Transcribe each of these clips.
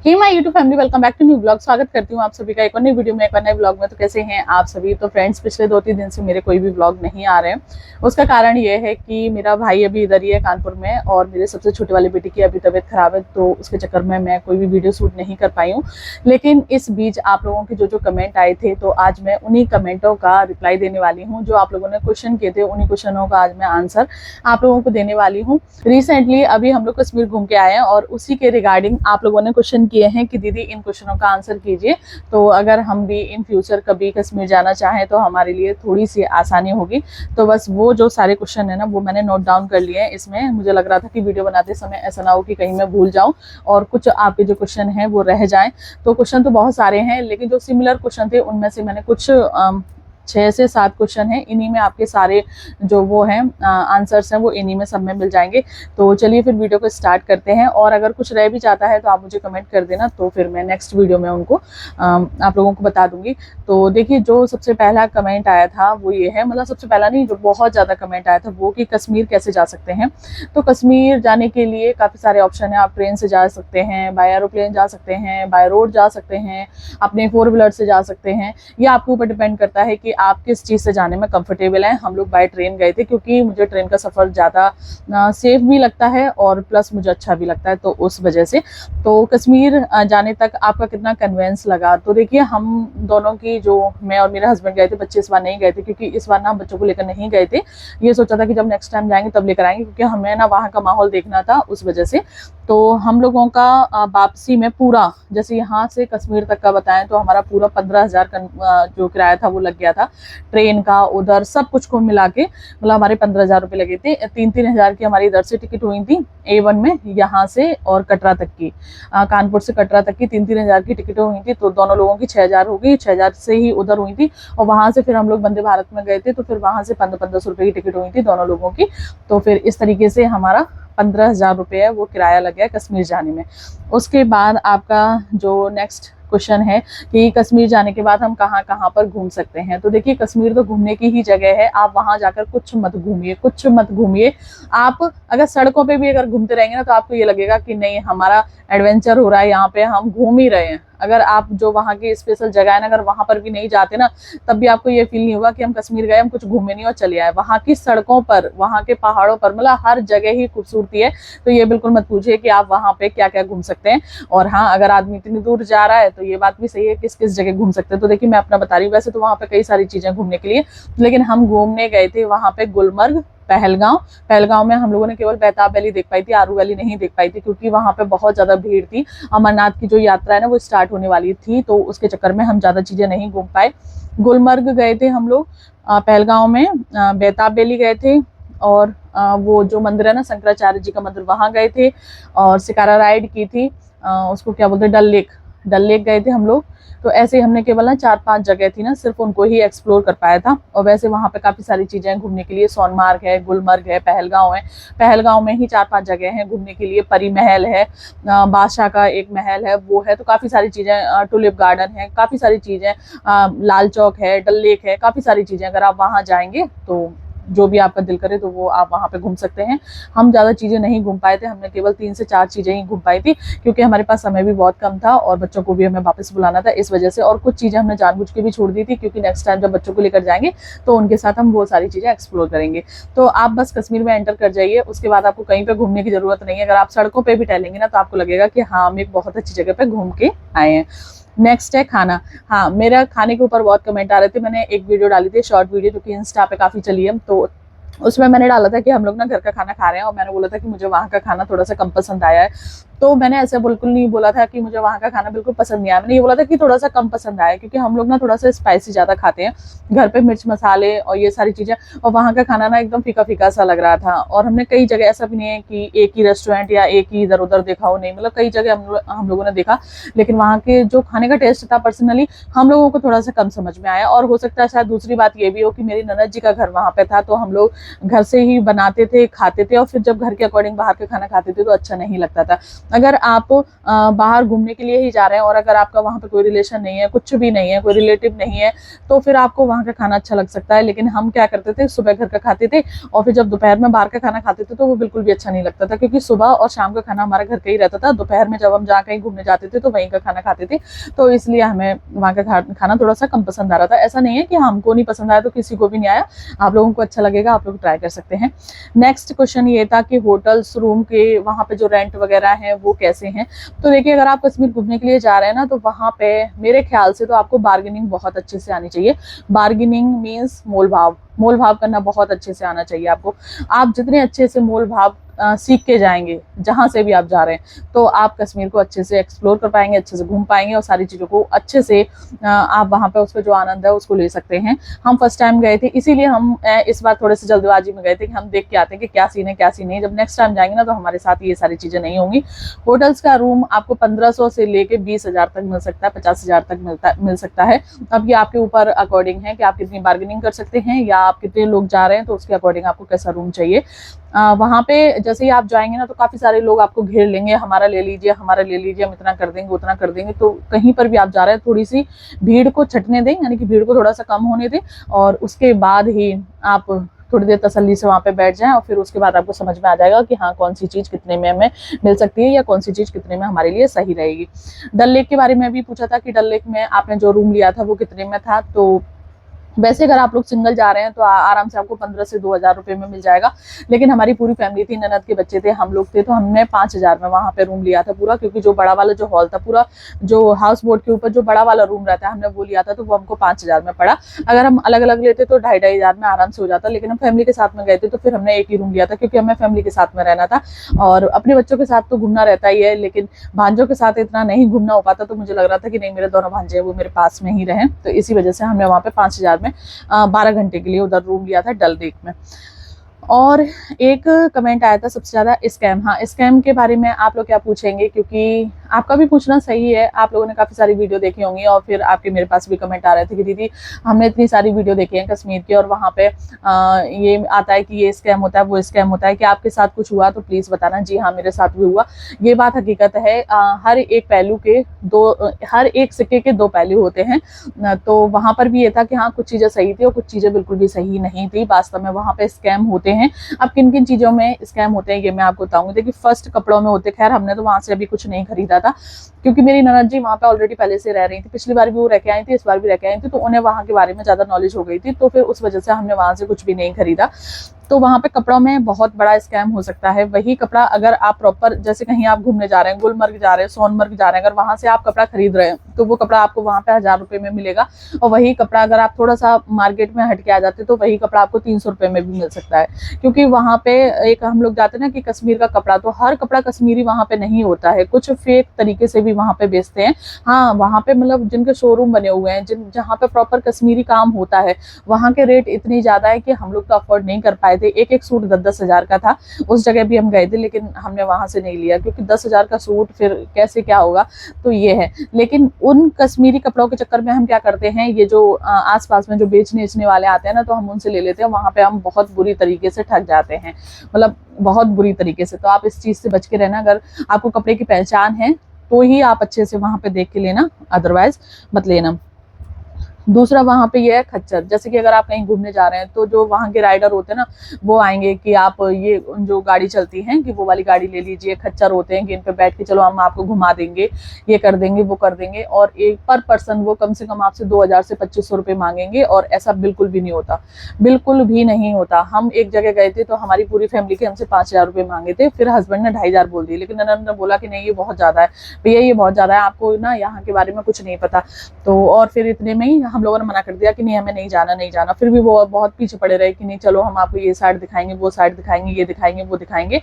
Hey my YouTube family, welcome back to new blog. स्वागत करती हूँ आप सभी का एक और नई वीडियो में, एक और नए ब्लॉग में। तो कैसे हैं आप सभी? तो फ्रेंड्स, पिछले 2-3 दिन से मेरे कोई भी ब्लॉग नहीं आ रहे हैं। उसका कारण ये है कि मेरा भाई अभी इधर ही है कानपुर में, और मेरे सबसे छोटे वाली बेटी की अभी तबीयत खराब है, तो उसके चक्कर में मैं कोई भी वीडियो शूट नहीं कर पाई हूँ। लेकिन इस बीच आप लोगों के जो कमेंट आए थे, तो आज मैं उन्हीं कमेंटों का रिप्लाई देने वाली हूँ। जो आप लोगों ने क्वेश्चन किए थे, उन्हीं क्वेश्चनों का आज मैं आंसर आप लोगों को देने वाली हूँ। रिसेंटली अभी हम लोग कश्मीर घूम के आए हैं, और उसी के रिगार्डिंग आप लोगों ने क्वेश्चन किए हैं कि दीदी इन क्वेश्चनों का आंसर कीजिए, तो अगर हम भी इन फ्यूचर कभी कश्मीर जाना चाहें तो हमारे लिए थोड़ी सी आसानी होगी। तो बस वो जो सारे क्वेश्चन है ना, वो मैंने नोट डाउन कर लिए हैं। इसमें मुझे लग रहा था कि वीडियो बनाते समय ऐसा ना हो कि कहीं मैं भूल जाऊं और कुछ आपके जो क्वेश्चन हैं वो रह जाएं। तो क्वेश्चन तो बहुत सारे हैं, लेकिन जो सिमिलर क्वेश्चन थे उनमें से मैंने कुछ 6 से 7 क्वेश्चन हैं। इन्हीं में आपके सारे जो वो हैं आंसर्स हैं, वो इन्हीं में सब में मिल जाएंगे। तो चलिए फिर वीडियो को स्टार्ट करते हैं। और अगर कुछ रह भी जाता है तो आप मुझे कमेंट कर देना, तो फिर मैं नेक्स्ट वीडियो में उनको आप लोगों को बता दूंगी। तो देखिए, जो सबसे पहला कमेंट आया था वो ये है, मतलब सबसे पहला नहीं, जो बहुत ज़्यादा कमेंट आया था वो कि कश्मीर कैसे जा सकते हैं। तो कश्मीर जाने के लिए काफ़ी सारे ऑप्शन हैं। आप ट्रेन से जा सकते हैं, बाय एरोप्लेन जा सकते हैं, बाय रोड जा सकते हैं, अपने 4 व्हीलर से जा सकते हैं। ये आपके ऊपर डिपेंड करता है कि आप किस चीज़ से जाने में कंफर्टेबल हैं। हम लोग बाय ट्रेन गए थे, क्योंकि मुझे ट्रेन का सफ़र ज़्यादा सेफ भी लगता है और प्लस मुझे अच्छा भी लगता है, तो उस वजह से। तो कश्मीर जाने तक आपका कितना कन्वेंस लगा? तो देखिए, हम दोनों की, जो मैं और मेरे हस्बैंड गए थे, बच्चे इस बार नहीं गए थे, क्योंकि इस बार ना हम बच्चों को लेकर नहीं गए थे। ये सोचा था कि जब नेक्स्ट टाइम जाएंगे तब लेकर आएंगे, क्योंकि हमें ना वहाँ का माहौल देखना था, उस वजह से। तो हम लोगों का वापसी में पूरा, जैसे यहाँ से कश्मीर तक का बताएं, तो हमारा पूरा 15,000 जो किराया था वो लग गया था। ट्रेन का, उधर सब कुछ को मिला के, मतलब हमारे 15,000 रुपये लगे थे। 3-3 हज़ार की हमारी इधर से टिकट हुई थी A1 में, यहाँ से और कटरा तक की, कानपुर से कटरा तक की 3-3 हज़ार की टिकटें हुई थी। तो दोनों लोगों की 6,000 हो गई। 6,000 से ही उधर हुई थी, और वहाँ से फिर हम लोग वंदे भारत में गए थे, तो फिर वहाँ से 1500 रुपये की टिकट हुई थी दोनों लोगों की। तो फिर इस तरीके से हमारा 15,000 रुपये है वो किराया लग गया कश्मीर जाने में। उसके बाद आपका जो नेक्स्ट क्वेश्चन है कि कश्मीर जाने के बाद हम कहाँ कहाँ पर घूम सकते हैं। तो देखिए, कश्मीर तो घूमने की ही जगह है। आप वहाँ जाकर कुछ मत घूमिए, कुछ मत घूमिए। आप अगर सड़कों पे भी अगर घूमते रहेंगे ना, तो आपको ये लगेगा कि नहीं, हमारा एडवेंचर हो रहा है, यहाँ पे हम घूम ही रहे हैं। अगर आप जो वहाँ की स्पेशल जगह है ना, अगर वहाँ पर भी नहीं जाते ना, तब भी आपको ये फील नहीं होगा कि हम कश्मीर गए, हम कुछ घूमे नहीं और चले आए। वहाँ की सड़कों पर, वहाँ के पहाड़ों पर, मतलब हर जगह ही खूबसूरती है। तो ये बिल्कुल मत पूछिए कि आप वहाँ पे क्या क्या घूम सकते हैं। और हाँ, अगर आदमी इतनी दूर जा रहा है तो ये बात भी सही है, किस किस जगह घूम सकते हैं। तो देखिए, मैं अपना बता रही हूँ। वैसे तो वहाँ पे कई सारी चीजें घूमने के लिए, लेकिन हम घूमने गए थे वहाँ पे गुलमर्ग, पहलगांव में हम लोगों ने केवल बेताब वैली देख पाई थी, आरू वैली नहीं देख पाई थी, क्योंकि वहां पे बहुत ज्यादा भीड़ थी। अमरनाथ की जो यात्रा है ना, वो स्टार्ट होने वाली थी, तो उसके चक्कर में हम ज्यादा चीजें नहीं घूम पाए। गुलमर्ग गए थे हम लोग, पहलगांव में बेताब वैली गए थे, और वो जो मंदिर है ना, शंकराचार्य जी का मंदिर, वहां गए थे। और शिकारा राइड की थी, उसको क्या बोलते हैं, डल लेक गए थे हम लोग। तो ऐसे ही हमने केवल ना 4-5 जगह थी ना, सिर्फ उनको ही एक्सप्लोर कर पाया था। और वैसे वहाँ पे काफ़ी सारी चीज़ें हैं घूमने के लिए। सोनमार्ग है, गुलमर्ग है, पहलगांव है। पहलगांव में ही 4-5 जगह हैं घूमने के लिए। परी महल है, बादशाह का एक महल है, वो है। तो काफ़ी सारी चीज़ें, टुलिप गार्डन है, काफ़ी सारी चीज़ें, लाल चौक है, डल लेक है, काफ़ी सारी चीज़ें। अगर आप वहाँ जाएंगे तो जो भी आपका दिल करे तो वो आप वहाँ पे घूम सकते हैं। हम ज़्यादा चीज़ें नहीं घूम पाए थे, हमने केवल 3 से 4 चीज़ें ही घूम पाई थी, क्योंकि हमारे पास समय भी बहुत कम था और बच्चों को भी हमें वापस बुलाना था, इस वजह से। और कुछ चीज़ें हमने जानबूझ के भी छोड़ दी थी, क्योंकि नेक्स्ट टाइम जब बच्चों को लेकर जाएंगे तो उनके साथ हम वो सारी चीज़ें एक्सप्लोर करेंगे। तो आप बस कश्मीर में एंटर कर जाइए, उसके बाद आपको कहीं पर घूमने की ज़रूरत नहीं है। अगर आप सड़कों पर भी टहलेंगे ना, तो आपको लगेगा कि हाँ, हम एक बहुत अच्छी जगह पर घूम के आए हैं। नेक्स्ट है खाना। हाँ, मेरा खाने के ऊपर बहुत कमेंट आ रहे थे। मैंने एक वीडियो डाली थी, शॉर्ट वीडियो, जो कि इंस्टा पे काफ़ी चली है। तो उसमें मैंने डाला था कि हम लोग ना घर का खाना खा रहे हैं, और मैंने बोला था कि मुझे वहाँ का खाना थोड़ा सा कम पसंद आया है। तो मैंने ऐसे बिल्कुल नहीं बोला था कि मुझे वहाँ का खाना बिल्कुल पसंद नहीं आया। मैंने ये बोला था कि थोड़ा सा कम पसंद आया, क्योंकि हम लोग ना थोड़ा सा स्पाइसी ज़्यादा खाते हैं घर पे, मिर्च मसाले और ये सारी चीज़ें। और वहाँ का खाना ना एकदम फीका फीका सा लग रहा था। और हमने कई जगह, ऐसा भी नहीं है कि एक ही रेस्टोरेंट या एक ही इधर उधर देखा हो, नहीं, मतलब कई जगह हम लोगों ने देखा। लेकिन वहाँ के जो खाने का टेस्ट था, पर्सनली हम लोगों को थोड़ा सा कम समझ में आया। और हो सकता है शायद दूसरी बात ये भी हो कि मेरी ननद जी का घर वहाँ पे था, तो हम लोग घर से ही बनाते थे, खाते थे, और फिर जब घर के अकॉर्डिंग बाहर का खाना खाते थे तो अच्छा नहीं लगता था। अगर आप बाहर घूमने के लिए ही जा रहे हैं और अगर आपका वहाँ पे कोई रिलेशन नहीं है, कुछ भी नहीं है, कोई रिलेटिव नहीं है, तो फिर आपको वहाँ का खाना अच्छा लग सकता है। लेकिन हम क्या करते थे, सुबह घर का खाते थे और फिर जब दोपहर में बाहर का खाना खाते थे तो वो बिल्कुल भी अच्छा नहीं लगता था, क्योंकि सुबह और शाम का खाना हमारा घर का ही रहता था। दोपहर में जब हम जहाँ कहीं घूमने जाते थे तो वहीं का खाना खाते थे, तो इसलिए हमें वहाँ का खाना थोड़ा सा कम पसंद आ रहा था। ऐसा नहीं है कि हमको नहीं पसंद आया तो किसी को भी नहीं आया, आप लोगों को अच्छा लगेगा, आप लोग ट्राई कर सकते हैं। नेक्स्ट क्वेश्चन ये था कि होटल्स रूम के वहाँ पे जो रेंट वगैरह है वो कैसे हैं। तो देखिए, अगर आप कश्मीर घूमने के लिए जा रहे हैं ना, तो वहाँ पे मेरे ख्याल से तो आपको बार्गेनिंग बहुत अच्छे से आनी चाहिए। बार्गेनिंग मीन्स मोल भाव करना बहुत अच्छे से आना चाहिए आपको। आप जितने अच्छे से मोल भाव सीख के जाएंगे जहां से भी आप जा रहे हैं, तो आप कश्मीर को अच्छे से एक्सप्लोर कर पाएंगे, अच्छे से घूम पाएंगे और सारी चीज़ों को अच्छे से आप वहाँ पे उसका जो आनंद है उसको ले सकते हैं। हम फर्स्ट टाइम गए थे, इसीलिए हम इस बार थोड़े से जल्दबाजी में गए थे कि हम देख के आते हैं कि क्या सीन है क्या सीन नहीं। जब नेक्स्ट टाइम जाएंगे ना तो हमारे साथ ये सारी चीज़ें नहीं होंगी। होटल्स का रूम आपको 1500 से लेके 20,000 तक मिल सकता है, 50,000 तक मिल सकता है। अब ये आपके ऊपर अकॉर्डिंग है कि आप कितनी बार्गेनिंग कर सकते हैं या आप कितने लोग जा रहे हैं, तो उसके अकॉर्डिंग आपको कैसा रूम चाहिए। वहाँ पे जैसे ही आप जाएंगे ना तो काफ़ी सारे लोग आपको घेर लेंगे, हमारा ले लीजिए, हमारा ले लीजिए, हम इतना कर देंगे उतना कर देंगे। तो कहीं पर भी आप जा रहे हैं थोड़ी सी भीड़ को छटने दें, यानी कि भीड़ को थोड़ा सा कम होने दें और उसके बाद ही आप थोड़ी देर तसल्ली से वहाँ पे बैठ जाएं और फिर उसके बाद आपको समझ में आ जाएगा कि हाँ कौन सी चीज़ कितने में हमें मिल सकती है या कौन सी चीज़ कितने में हमारे लिए सही रहेगी। डल लेक के बारे में भी पूछा था कि डल लेक में आपने जो रूम लिया था वो कितने में था। तो वैसे अगर आप लोग सिंगल जा रहे हैं तो आराम से आपको 15 से 2,000 रुपए में मिल जाएगा। लेकिन हमारी पूरी फैमिली थी, ननद के बच्चे थे, हम लोग थे, तो हमने 5,000 में वहाँ पे रूम लिया था पूरा, क्योंकि जो बड़ा वाला जो हॉल था पूरा, जो हाउस बोट के ऊपर जो बड़ा वाला रूम रहता है हमने वो लिया था, तो वो हमको 5,000 में पड़ा। अगर हम अलग अलग लेते तो 2,500 में आराम से हो जाता। लेकिन हम फैमिली के साथ में गए थे तो फिर हमने एक ही रूम लिया था, क्योंकि हमें फैमिली के साथ में रहना था और अपने बच्चों के साथ तो घूमना रहता ही है, लेकिन भांजों के साथ इतना नहीं घूमना हो पाता। तो मुझे लग रहा था कि नहीं, मेरे दोनों भांजे हैं वो मेरे पास में ही रहें, तो इसी वजह से हमने वहाँ पे 5,000 में 12 घंटे के लिए उधर रूम लिया था डल लेक में। और एक कमेंट आया था सबसे ज्यादा स्कैम। हाँ, स्कैम के बारे में आप लोग क्या पूछेंगे, क्योंकि आपका भी पूछना सही है। आप लोगों ने काफ़ी सारी वीडियो देखी होंगी और फिर आपके मेरे पास भी कमेंट आ रहे थे कि दीदी हमने इतनी सारी वीडियो देखी है कश्मीर की और वहाँ पे ये आता है कि ये स्कैम होता है, वो स्कैम होता है, कि आपके साथ कुछ हुआ तो प्लीज़ बताना। जी हाँ, मेरे साथ भी हुआ। ये बात हकीकत है। हर एक सिक्के के दो पहलू होते हैं। तो वहाँ पर भी ये था कि हाँ कुछ चीज़ें सही थी और कुछ चीज़ें बिल्कुल भी सही नहीं थी। वास्तव में वहाँ पे स्कैम होते हैं। अब किन किन चीज़ों में स्कैम होते हैं ये मैं आपको बताऊंगी। देखिए, फर्स्ट कपड़ों में होते, खैर हमने तो वहाँ से अभी कुछ नहीं खरीदा था, क्योंकि मेरी ननद जी वहाँ पे ऑलरेडी पहले से रह रही थी। पिछली बार भी वो रह के आई थी, इस बार भी रह के आई थी, तो उन्हें वहाँ के बारे में ज़्यादा नॉलेज हो गई थी, तो फिर उस वजह से हमने वहाँ से कुछ भी नहीं खरीदा। तो वहाँ पे कपड़ों में बहुत बड़ा स्कैम हो सकता है। वही कपड़ा अगर आप प्रॉपर, जैसे कहीं आप घूमने जा रहे हैं, गुलमर्ग जा रहे हैं, सोनमर्ग जा रहे हैं, अगर वहाँ से आप कपड़ा खरीद रहे हैं तो वो कपड़ा आपको वहाँ पे 1,000 रुपये में मिलेगा। और वही कपड़ा अगर आप थोड़ा सा मार्केट में हट के आ जाते तो वही कपड़ा आपको 300 रुपये में भी मिल सकता है। क्योंकि वहाँ पे एक हम लोग जाते हैं ना कि कश्मीर का कपड़ा, तो हर कपड़ा कश्मीरी वहाँ पे नहीं होता है, कुछ फेक तरीके से भी वहाँ पे बेचते हैं। हाँ, वहाँ पे मतलब जिनके शोरूम बने हुए हैं, जहाँ पे प्रॉपर कश्मीरी काम होता है, वहाँ के रेट इतनी ज़्यादा है कि हम लोग तो अफोर्ड नहीं कर पाए थे। एक एक सूट 10,000 का था। उस जगह भी हम गए थे, लेकिन हमने वहाँ से नहीं लिया, क्योंकि 10,000 का सूट फिर कैसे क्या होगा, तो ये है। लेकिन उन कश्मीरी कपड़ों के चक्कर में हम क्या करते हैं, ये जो आसपास में जो बेचने वाले आते हैं ना, तो हम उनसे ले लेते हैं। वहाँ पे हम बहुत बुरी तरीके से ठग जाते हैं, मतलब बहुत बुरी तरीके से। तो आप इस चीज़ से बच के रहना। अगर आपको कपड़े की पहचान है तो ही आप अच्छे से वहाँ पे देख के लेना, अदरवाइज मत लेना। दूसरा वहाँ पे ये है खच्चर। जैसे कि अगर आप कहीं घूमने जा रहे हैं तो जो वहाँ के राइडर होते हैं ना, वो आएंगे कि आप ये जो गाड़ी चलती है कि वो वाली गाड़ी ले लीजिए। खच्चर होते हैं कि इन पे बैठ के चलो हम आपको घुमा देंगे, ये कर देंगे, वो कर देंगे। और एक पर पर्सन वो कम से कम आपसे 2,000 से 2,500 रुपये मांगेंगे, और ऐसा बिल्कुल भी नहीं होता, बिल्कुल भी नहीं होता। हम एक जगह गए थे तो हमारी पूरी फैमिली के हमसे 5,000 रुपये मांगे थे, फिर हस्बैंड ने 2,500 बोल दिए, लेकिन ननद ने बोला कि नहीं ये बहुत ज़्यादा है भैया, ये बहुत ज़्यादा है, आपको ना यहाँ के बारे में कुछ नहीं पता। तो और फिर इतने में ही हम लोगों ने मना कर दिया कि नहीं हमें नहीं जाना, नहीं जाना। फिर भी वो बहुत पीछे पड़े रहे कि नहीं चलो हम आपको ये साइड दिखाएंगे, वो साइड दिखाएंगे, ये दिखाएंगे, वो दिखाएंगे।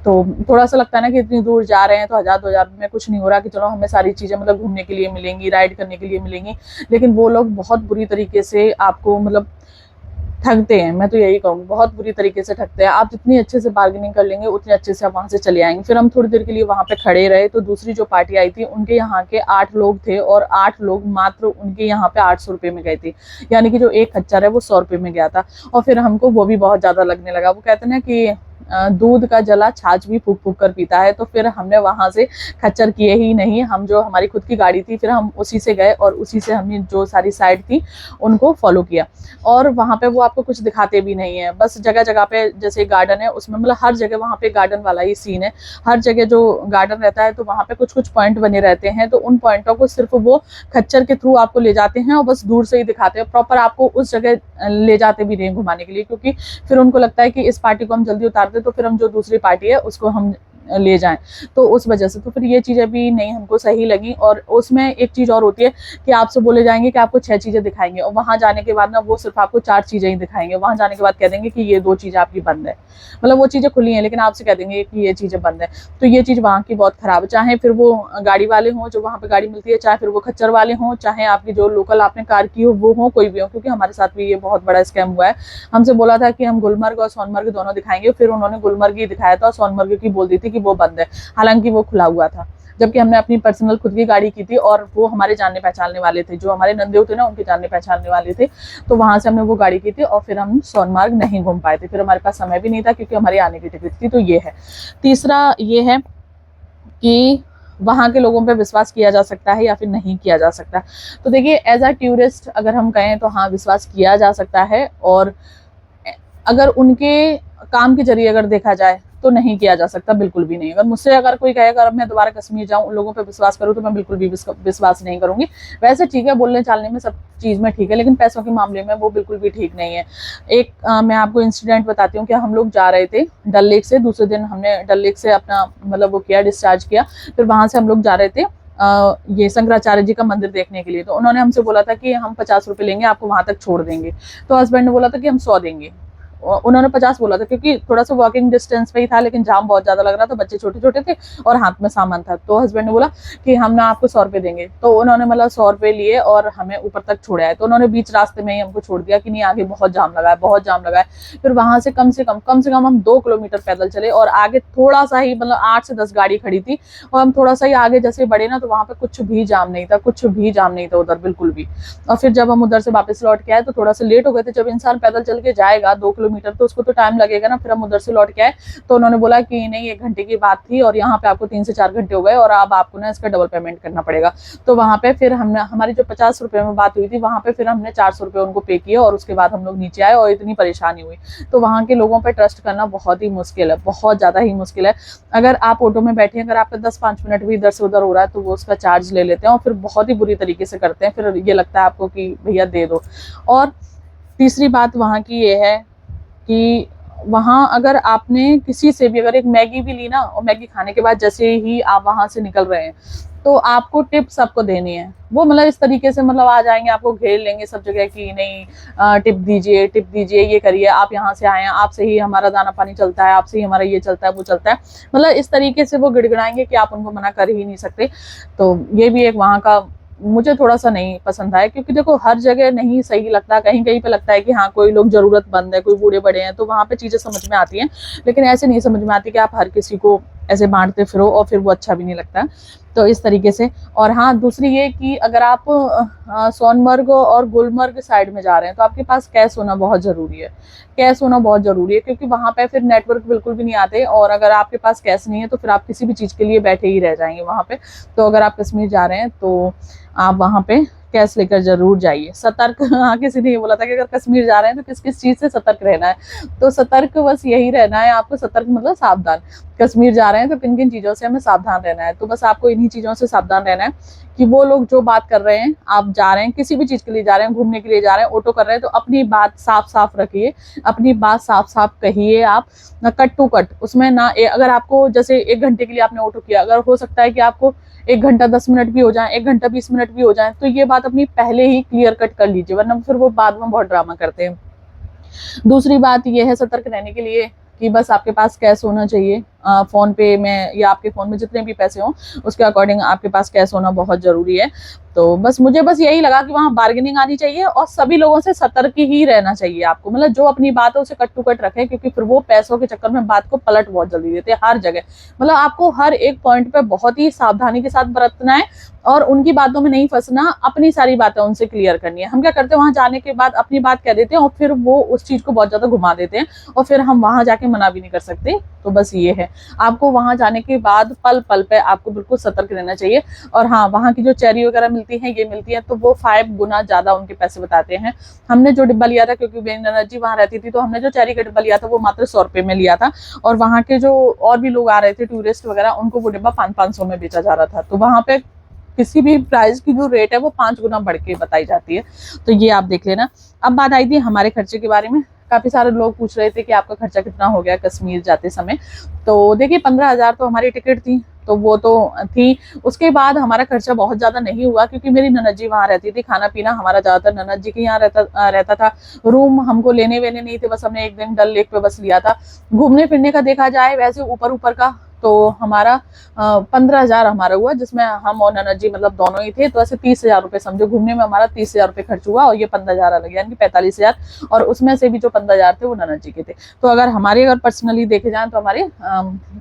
तो थोड़ा सा लगता है ना कि इतनी दूर जा रहे हैं तो 1,000-2,000 में कुछ नहीं हो रहा कि चलो हमें सारी चीज़ें मतलब घूमने के लिए मिलेंगी, राइड करने के लिए मिलेंगी। लेकिन वो लोग बहुत बुरी तरीके से आपको मतलब ठगते हैं। मैं तो यही कहूँगी, बहुत बुरी तरीके से ठगते हैं। आप जितनी अच्छे से बार्गेनिंग कर लेंगे उतने अच्छे से आप वहाँ से चले आएंगे। फिर हम थोड़ी देर के लिए वहाँ पे खड़े रहे, तो दूसरी जो पार्टी आई थी उनके यहाँ के 8 लोग थे, और 8 लोग मात्र उनके यहाँ पे 800 रुपये में गए थे। यानी कि जो एक खच्चर है वो 100 रुपये में गया था। और फिर हमको वो भी बहुत ज़्यादा लगने लगा। वो कहते हैं ना कि दूध का जला छाछ भी फूक फूक कर पीता है। तो फिर हमने वहां से खच्चर किए ही नहीं, हम जो हमारी खुद की गाड़ी थी फिर हम उसी से गए और उसी से हमने जो सारी साइड थी उनको फॉलो किया। और वहां पे वो आपको कुछ दिखाते भी नहीं है, बस जगह जगह पे जैसे गार्डन है उसमें मतलब हर जगह वहां पे गार्डन वाला ही सीन है। हर जगह जो गार्डन रहता है तो वहां पे कुछ कुछ पॉइंट बने रहते हैं, तो उन पॉइंटों को सिर्फ वो खच्चर के थ्रू आपको ले जाते हैं और बस दूर से ही दिखाते हैं, प्रॉपर आपको उस जगह ले जाते भी नहीं घुमाने के लिए, क्योंकि फिर उनको लगता है कि इस पार्टी को हम जल्दी उतार दें तो फिर हम जो दूसरी पार्टी है उसको हम ले जाएं। तो उस वजह से तो फिर ये चीजें भी नहीं हमको सही लगी। और उसमें एक चीज और होती है कि आपसे बोले जाएंगे कि आपको 6 चीजें दिखाएंगे और वहां जाने के बाद ना वो सिर्फ आपको 4 चीजें ही दिखाएंगे। वहां जाने के बाद कह देंगे कि ये 2 चीजें आपकी बंद है, मतलब वो चीजें खुली हैं लेकिन आपसे कह देंगे कि ये चीजें बंद है। तो ये चीज वहां की बहुत खराब है, चाहे फिर वो गाड़ी वाले हों जो वहां पे गाड़ी मिलती है, चाहे फिर वो खच्चर वाले हों, चाहे आपकी जो लोकल आपने कार की हो वो हो, कोई भी हो। क्योंकि हमारे साथ भी ये बहुत बड़ा स्कैम हुआ है। हमसे बोला था कि हम गुलमर्ग और सोनमर्ग दोनों दिखाएंगे, फिर उन्होंने गुलमर्ग ही दिखाया था और सोनमर्ग की बोल दी थी कि वो बंद है, हालांकि वो खुला हुआ था। जबकि हमने अपनी पर्सनल खुद की गाड़ी की थी और वो हमारे जानने पहचानने वाले थे, जो हमारे नंदेव थे ना उनके जानने पहचानने वाले थे। तो वहां से हमने वो गाड़ी की थी और फिर हम सोनमार्ग नहीं घूम पाए थे, फिर हमारे पास समय भी नहीं था क्योंकि हमारी आने की टिकट थी। तो ये है। तीसरा ये है कि वहां के लोगों पे विश्वास किया जा सकता है या फिर नहीं किया जा सकता। तो देखिए एज अ टूरिस्ट अगर हम कहें तो हाँ विश्वास किया जा सकता है, और अगर उनके काम के जरिए अगर देखा जाए तो नहीं किया जा सकता, बिल्कुल भी नहीं। अगर मुझसे अगर कोई कहे अगर मैं दोबारा कश्मीर जाऊं उन लोगों पे विश्वास करूं तो मैं बिल्कुल भी विश्वास नहीं करूंगी। वैसे ठीक है बोलने चालने में सब चीज में ठीक है, लेकिन पैसों के मामले में वो बिल्कुल भी ठीक नहीं है। एक मैं आपको इंसिडेंट बताती हूँ कि हम लोग जा रहे थे डल लेक से, दूसरे दिन हमने डल लेक से अपना मतलब वो किया, डिस्चार्ज किया। फिर वहां से हम लोग जा रहे थे ये शंकराचार्य जी का मंदिर देखने के लिए। तो उन्होंने हमसे बोला था कि हम 50 रुपए लेंगे, आपको वहां तक छोड़ देंगे। तो हस्बैंड ने बोला था कि हम 100 देंगे, उन्होंने 50 बोला था क्योंकि थोड़ा सा वॉकिंग डिस्टेंस पे ही था, लेकिन जाम बहुत ज्यादा लग रहा था, बच्चे छोटे छोटे थे और हाथ में सामान था। तो हस्बैंड ने बोला कि हम ना आपको 100 रुपए देंगे। तो उन्होंने मतलब 100 रुपए लिए और हमें ऊपर तक छोड़ा है। तो उन्होंने बीच रास्ते में ही हमको छोड़ दिया कि नहीं आगे बहुत जाम लगा है, बहुत जाम लगा है। फिर वहां से कम से कम हम 2 किलोमीटर पैदल चले और आगे थोड़ा सा ही मतलब 8 से 10 गाड़ी खड़ी थी और हम थोड़ा सा ही आगे जैसे बढ़े ना तो वहां पे कुछ भी जाम नहीं था, कुछ भी जाम नहीं था उधर बिल्कुल भी। और फिर जब हम उधर से वापस लौट के आए तो थोड़ा सा लेट हो गए थे। जब इंसान पैदल चल के जाएगा 2 किलोमीटर तो उसको तो टाइम लगेगा ना। फिर हम उधर से लौट के आए तो उन्होंने बोला कि नहीं 1 घंटे की बात थी और यहाँ पे आपको 3 से 4 घंटे हो गए और अब आपको ना इसका डबल पेमेंट करना पड़ेगा। तो वहां पे फिर हमने हमारी जो 50 रुपए में बात हुई थी वहां पे फिर हमने 400 रुपए उनको पे किए और उसके बाद हम लोग नीचे आए और इतनी परेशानी हुई। तो वहां के लोगों पर ट्रस्ट करना बहुत ही मुश्किल है, बहुत ज्यादा ही मुश्किल है। अगर आप ऑटो में बैठे अगर आपका 10-5 मिनट भी इधर से उधर हो रहा है तो वो उसका चार्ज ले लेते हैं और फिर बहुत ही बुरी तरीके से करते हैं। फिर ये लगता है आपको कि भैया दे दो। और तीसरी बात वहां की ये है कि वहां अगर आपने किसी से भी अगर एक मैगी भी ली ना और मैगी खाने के बाद जैसे ही आप वहां से निकल रहे हैं तो आपको टिप्स आपको देनी है। वो मतलब इस तरीके से मतलब आ जाएंगे, आपको घेर लेंगे सब जगह कि नहीं टिप दीजिए, ये करिए, आप यहाँ से आए हैं, आपसे ही हमारा दाना पानी चलता है, आपसे ही हमारा ये चलता है वो चलता है। मतलब इस तरीके से वो गिड़गिड़ाएंगे कि आप उनको मना कर ही नहीं सकते। तो ये भी एक वहाँ का मुझे थोड़ा सा नहीं पसंद आया, क्योंकि देखो हर जगह नहीं सही लगता, कहीं कहीं पे लगता है कि हाँ कोई लोग जरूरतमंद है, कोई बूढ़े बड़े हैं तो वहां पे चीजें समझ में आती हैं। लेकिन ऐसे नहीं समझ में आती कि आप हर किसी को ऐसे बांटते फिरो और फिर वो अच्छा भी नहीं लगता। तो इस तरीके से। और हाँ दूसरी ये कि अगर आप सोनमर्ग और गुलमर्ग साइड में जा रहे हैं तो आपके पास कैश होना बहुत जरूरी है, कैश होना बहुत जरूरी है, क्योंकि वहां पे फिर नेटवर्क बिल्कुल भी नहीं आते और अगर आपके पास कैश नहीं है तो फिर आप किसी भी चीज के लिए बैठे ही रह जाएंगे वहां पे। तो अगर आप कश्मीर जा रहे हैं तो आप वहां पे कैश लेकर जरूर जाइए। सतर्क हाँ किसी ने ये बोला था कि अगर कश्मीर जा रहे हैं तो किस किस चीज से सतर्क रहना है, तो सतर्क बस यही रहना है आपको। सतर्क मतलब सावधान। कश्मीर जा रहे हैं तो किन किन चीजों से हमें सावधान रहना है, तो बस आपको इन्हीं चीजों से सावधान रहना है कि वो लोग जो बात कर रहे हैं, आप जा रहे हैं किसी भी चीज के लिए जा रहे हैं, घूमने के लिए जा रहे हैं, ऑटो कर रहे हैं तो अपनी बात साफ साफ रखिए, अपनी बात साफ साफ कहिए। आप ना कट टू कट उसमें ना अगर आपको जैसे 1 घंटे के लिए आपने ऑटो किया, अगर हो सकता है कि आपको 1 घंटा 10 मिनट भी हो जाए, 1 घंटा 20 मिनट भी हो जाए, तो ये बात अपनी पहले ही क्लियर कट कर लीजिए, वरना फिर वो बाद में बहुत ड्रामा करते हैं। दूसरी बात ये है सतर्क रहने के लिए कि बस आपके पास कैश होना चाहिए, फ़ोन पे में या आपके फ़ोन में जितने भी पैसे हों उसके अकॉर्डिंग आपके पास कैश होना बहुत ज़रूरी है। तो मुझे बस यही लगा कि वहाँ बार्गेनिंग आनी चाहिए और सभी लोगों से सतर्क ही रहना चाहिए आपको, मतलब जो अपनी बात है उसे कट टू कट रखें, क्योंकि फिर वो पैसों के चक्कर में बात को पलट बहुत जल्दी देते हैं हर जगह। मतलब आपको हर एक पॉइंट पे बहुत ही सावधानी के साथ बरतना है और उनकी बातों में नहीं फंसना, अपनी सारी बातें उनसे क्लियर करनी है। हम क्या करते हैं, वहां जाने के बाद अपनी बात कह देते हैं और फिर वो उस चीज को बहुत ज्यादा घुमा देते हैं और फिर हम वहां जाके मना भी नहीं कर सकते। तो बस ये है, आपको वहां जाने के बाद पल पल पे आपको बिल्कुल सतर्क रहना चाहिए। और हाँ, वहाँ की जो चेरी वगैरह मिलती है, ये मिलती है, तो वो 5 गुना ज्यादा उनके पैसे बताते हैं। हमने जो डिब्बा लिया था, क्योंकि मेरी ननद जी वहाँ रहती थी, तो हमने जो चेरी का डिब्बा लिया था वो मात्र 100 रुपए में लिया था। और वहाँ के जो और भी लोग आ रहे थे टूरिस्ट वगैरह, उनको वो डिब्बा 500 में बेचा जा रहा था। तो वहाँ पे किसी भी प्राइस की जो रेट है वो 5 गुना बढ़ के बताई जाती है। तो ये आप देख लेना। अब बात आई थी हमारे खर्चे के बारे में। काफी सारे लोग पूछ रहे थे कि आपका खर्चा कितना हो गया कश्मीर जाते समय। तो देखिए 15,000 तो हमारी टिकट थी, तो वो तो थी। उसके बाद हमारा खर्चा बहुत ज्यादा नहीं हुआ, क्योंकि मेरी ननद जी वहाँ रहती थी। खाना पीना हमारा ज्यादातर ननद जी के यहाँ रहता था। रूम हमको लेने वेने नहीं थे, बस हमने एक दिन डल लेक पे बस लिया था। घूमने फिरने का देखा जाए वैसे ऊपर ऊपर का, तो हमारा 15,000 हमारा हुआ, जिसमें हम और ननद जी मतलब दोनों ही थे। तो ऐसे 30,000 रुपए समझो, घूमने में हमारा 30,000 रुपए खर्च हुआ और ये 15,000 अलग, यानी कि 45,000। और उसमें से भी जो 15,000 थे वो ननद जी के थे। तो अगर पर्सनली देखे जाए तो हमारे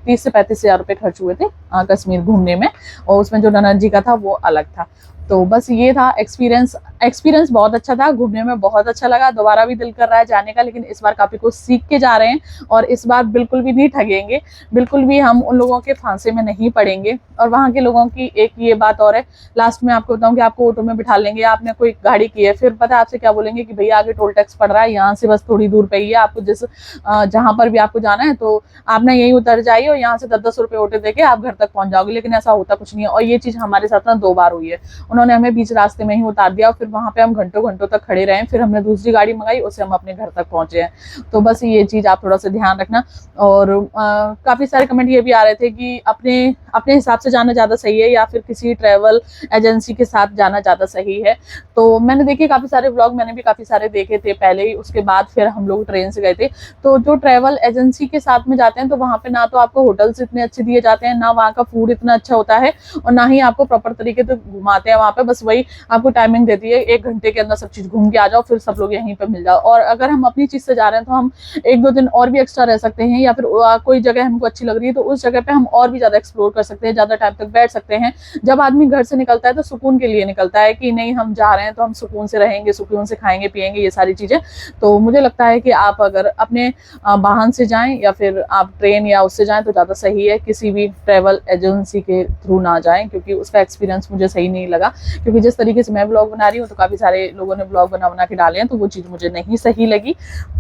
30 से 35,000 रुपए खर्च हुए थे कश्मीर घूमने में, और उसमें जो ननद जी का था वो अलग था। तो बस ये था एक्सपीरियंस बहुत अच्छा था, घूमने में बहुत अच्छा लगा। दोबारा भी दिल कर रहा है जाने का, लेकिन इस बार काफी कुछ सीख के जा रहे हैं और इस बार बिल्कुल भी नहीं ठगेंगे, बिल्कुल भी हम उन लोगों के फांसे में नहीं पड़ेंगे। और वहाँ के लोगों की एक ये बात और है, लास्ट में आपको बताऊं कि आपको ऑटो में बिठा लेंगे, आपने कोई गाड़ी की है, फिर पता है आपसे क्या बोलेंगे कि भैया आगे टोल टैक्स पड़ रहा है, यहाँ से बस थोड़ी दूर पे ही है, आपको जहाँ पर भी आपको जाना है तो आप ना यहीं उतर जाइए और यहाँ से 10-10 रुपए ऑटो देके आप घर तक पहुंच जाओगे। लेकिन ऐसा होता कुछ नहीं है, और ये चीज हमारे साथ ना 2 बार हुई है। उन्होंने हमें बीच रास्ते में ही उतार दिया और फिर वहां पे हम घंटों घंटों तक खड़े रहे। फिर हमने दूसरी गाड़ी मंगाई, उससे हम अपने घर तक पहुंचे हैं। तो बस ये चीज आप थोड़ा सा ध्यान रखना। और काफी सारे कमेंट ये भी आ रहे थे कि अपने अपने हिसाब से जाना ज्यादा सही है या फिर किसी ट्रेवल एजेंसी के साथ जाना ज्यादा सही है। तो मैंने देखिए काफी सारे व्लॉग मैंने भी काफी सारे देखे थे पहले ही, उसके बाद फिर हम लोग ट्रेन से गए थे। तो जो ट्रेवल एजेंसी के साथ में जाते हैं तो वहां पे ना तो आपको होटल्स इतने अच्छे दिए जाते हैं, ना वहाँ का फूड इतना अच्छा होता है, और ना ही आपको प्रॉपर तरीके से घुमाते हैं। वहाँ पे बस वही आपको टाइमिंग देती है 1 घंटे के अंदर सब चीज घूम के आ जाओ, फिर सब लोग यहीं पे मिल जाओ। और अगर हम अपनी चीज से जा रहे हैं तो हम 1-2 दिन और भी एक्स्ट्रा रह सकते हैं, या फिर कोई जगह हमको अच्छी लग रही है तो उस जगह पे हम और भी ज्यादा एक्सप्लोर कर सकते हैं, ज्यादा टाइम तक बैठ सकते हैं। जब आदमी घर से निकलता है तो सुकून के लिए निकलता है कि नहीं हम जा रहे हैं तो हम सुकून से रहेंगे, सुकून से खाएंगे पिएंगे, ये सारी चीजें। तो मुझे लगता है कि आप अगर अपने वाहन से जाएं या फिर आप ट्रेन या उससे जाएं तो ज्यादा सही है, किसी भी ट्रेवल एजेंसी के थ्रू ना जाएं, क्योंकि उसका एक्सपीरियंस मुझे सही नहीं लगा। क्योंकि जिस तरीके से मैं ब्लॉग बना रही हूँ तो काफी सारे लोगों ने ब्लॉग बना के डाले हैं, तो वो चीज मुझे नहीं सही लगी।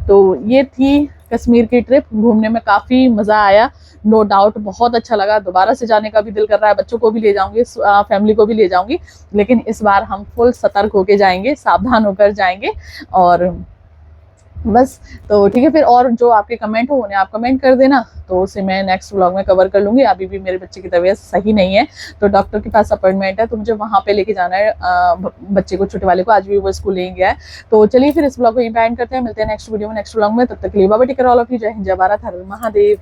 तो ये थी कश्मीर की ट्रिप, घूमने में काफी मजा आया, नो डाउट बहुत अच्छा लगा। दोबारा से जाने का भी दिल कर रहा है, बच्चों को भी ले जाऊंगी, फैमिली को भी ले जाऊंगी, लेकिन इस बार हम फुल सतर्क होके जाएंगे, सावधान होकर जाएंगे। और बस तो ठीक है फिर, और जो आपके कमेंट हो उन्हें आप कमेंट कर देना, तो उसे मैं नेक्स्ट व्लॉग में कवर कर लूंगी। अभी भी मेरे बच्चे की तबीयत सही नहीं है, तो डॉक्टर के पास अपॉइंटमेंट है, तो मुझे वहां पे लेके जाना है बच्चे को, छोटे वाले को। आज भी वो स्कूल नहीं गया है। तो चलिए फिर इस ब्लॉग को यहीं पे एंड करते हैं, मिलते हैं नेक्स्ट वीडियो में नेक्स्ट व्लॉग में। तब तक के लिए bye bye, take care all of you, जय हिंद, जय भारत, हर हर महादेव।